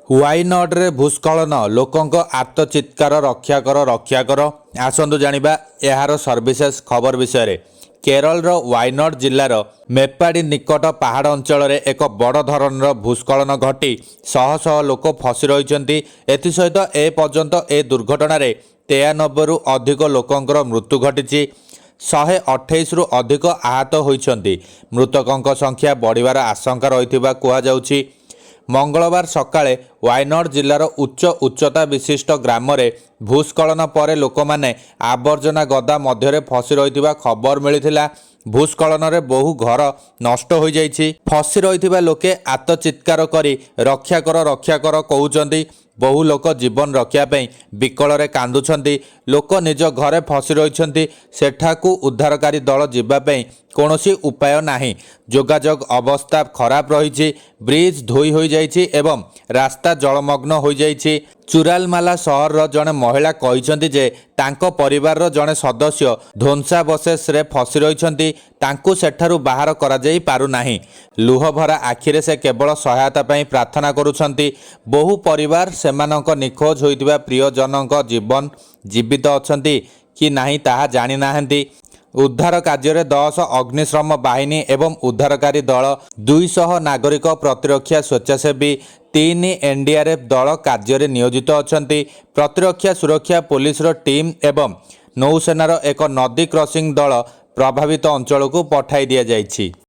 ୱାଇନଡ୍ରେ ଭୂସ୍ଖଳନ ଲୋକଙ୍କ ଆର୍ତ୍ତଚିତ୍କାର ରକ୍ଷା କର ଆସନ୍ତୁ ଜାଣିବା ଏହାର ସର୍ଭିସେସ୍ ଖବର ବିଷୟରେ। କେରଳର ୱାଇନଡ୍ ଜିଲ୍ଲାର ମେପାଡ଼ି ନିକଟ ପାହାଡ଼ ଅଞ୍ଚଳରେ ଏକ ବଡ଼ ଧରଣର ଭୂସ୍ଖଳନ ଘଟି ଶହ ଶହ ଲୋକ ଫସି ରହିଛନ୍ତି। ଏଥିସହିତ ଏପର୍ଯ୍ୟନ୍ତ ଏ ଦୁର୍ଘଟଣାରେ 93ରୁ ଅଧିକ ଲୋକଙ୍କର ମୃତ୍ୟୁ ଘଟିଛି। 128ରୁ ଅଧିକ ଆହତ ହୋଇଛନ୍ତି। ମୃତକଙ୍କ ସଂଖ୍ୟା ବଢ଼ିବାର ଆଶଙ୍କା ରହିଥିବା କୁହାଯାଉଛି। ମଙ୍ଗଳବାର ସକାଳେ ୱାଇନଡ୍ ଜିଲ୍ଲାର ଉଚ୍ଚତା ବିଶିଷ୍ଟ ଗ୍ରାମରେ ଭୂସ୍ଖଳନ ପରେ ଲୋକମାନେ ଆବର୍ଜନା ଗଦା ମଧ୍ୟରେ ଫସି ରହିଥିବା ଖବର ମିଳିଥିଲା। ଭୂସ୍ଖଳନରେ ବହୁ ଘର ନଷ୍ଟ ହୋଇଯାଇଛି। ଫସି ରହିଥିବା ଲୋକେ ଆର୍ତ୍ତଚିତ୍କାର କରି ରକ୍ଷା କର କହୁଛନ୍ତି। ବହୁ ଲୋକ ଜୀବନ ରକ୍ଷା ପାଇଁ ବିକଳରେ କାନ୍ଦୁଛନ୍ତି। ଲୋକ ନିଜ ଘରେ ଫସି ରହିଛନ୍ତି। ସେଠାକୁ ଉଦ୍ଧାରକାରୀ ଦଳ ଯିବା ପାଇଁ କୌଣସି ଉପାୟ ନାହିଁ। ଯୋଗାଯୋଗ ଅବସ୍ଥା ଖରାପ ରହିଛି। ବ୍ରିଜ୍ ଧୋଇ ହୋଇଯାଇଛି ଏବଂ ରାସ୍ତା ଜଳମଗ୍ନ ହୋଇଯାଇଛି। ଚୁରାଲମାଲା ସହରର ଜଣେ ମହିଳା କହିଛନ୍ତି ଯେ ତାଙ୍କ ପରିବାରର ଜଣେ ସଦସ୍ୟ ଧ୍ୱଂସାବଶେଷରେ ଫସି ରହିଛନ୍ତି। ତାଙ୍କୁ ସେଠାରୁ ବାହାର କରାଯାଇ ପାରୁନାହିଁ। ଲୁହଭରା ଆଖିରେ ସେ କେବଳ ସହାୟତା ପାଇଁ ପ୍ରାର୍ଥନା କରୁଛନ୍ତି। ବହୁ ପରିବାର ସେମାନଙ୍କ ନିଖୋଜ ହୋଇଥିବା ପ୍ରିୟଜନଙ୍କ ଜୀବିତ ଅଛନ୍ତି କି ନାହିଁ ତାହା ଜାଣିନାହାନ୍ତି। ଉଦ୍ଧାର କାର୍ଯ୍ୟରେ 10 ଅଗ୍ନିଶମ ବାହିନୀ ଏବଂ ଉଦ୍ଧାରକାରୀ ଦଳ, 200 ନାଗରିକ ପ୍ରତିରକ୍ଷା ସ୍ୱେଚ୍ଛାସେବୀ, 3 ଏନ୍ଡିଆର୍ଏଫ୍ ଦଳ କାର୍ଯ୍ୟରେ ନିୟୋଜିତ ଅଛନ୍ତି। ପ୍ରତିରକ୍ଷା ସୁରକ୍ଷା ପୋଲିସର ଟିମ୍ ଏବଂ ନୌସେନାର ଏକ ନଦୀ କ୍ରସିଂ ଦଳ ପ୍ରଭାବିତ ଅଞ୍ଚଳକୁ ପଠାଇ ଦିଆଯାଇଛି।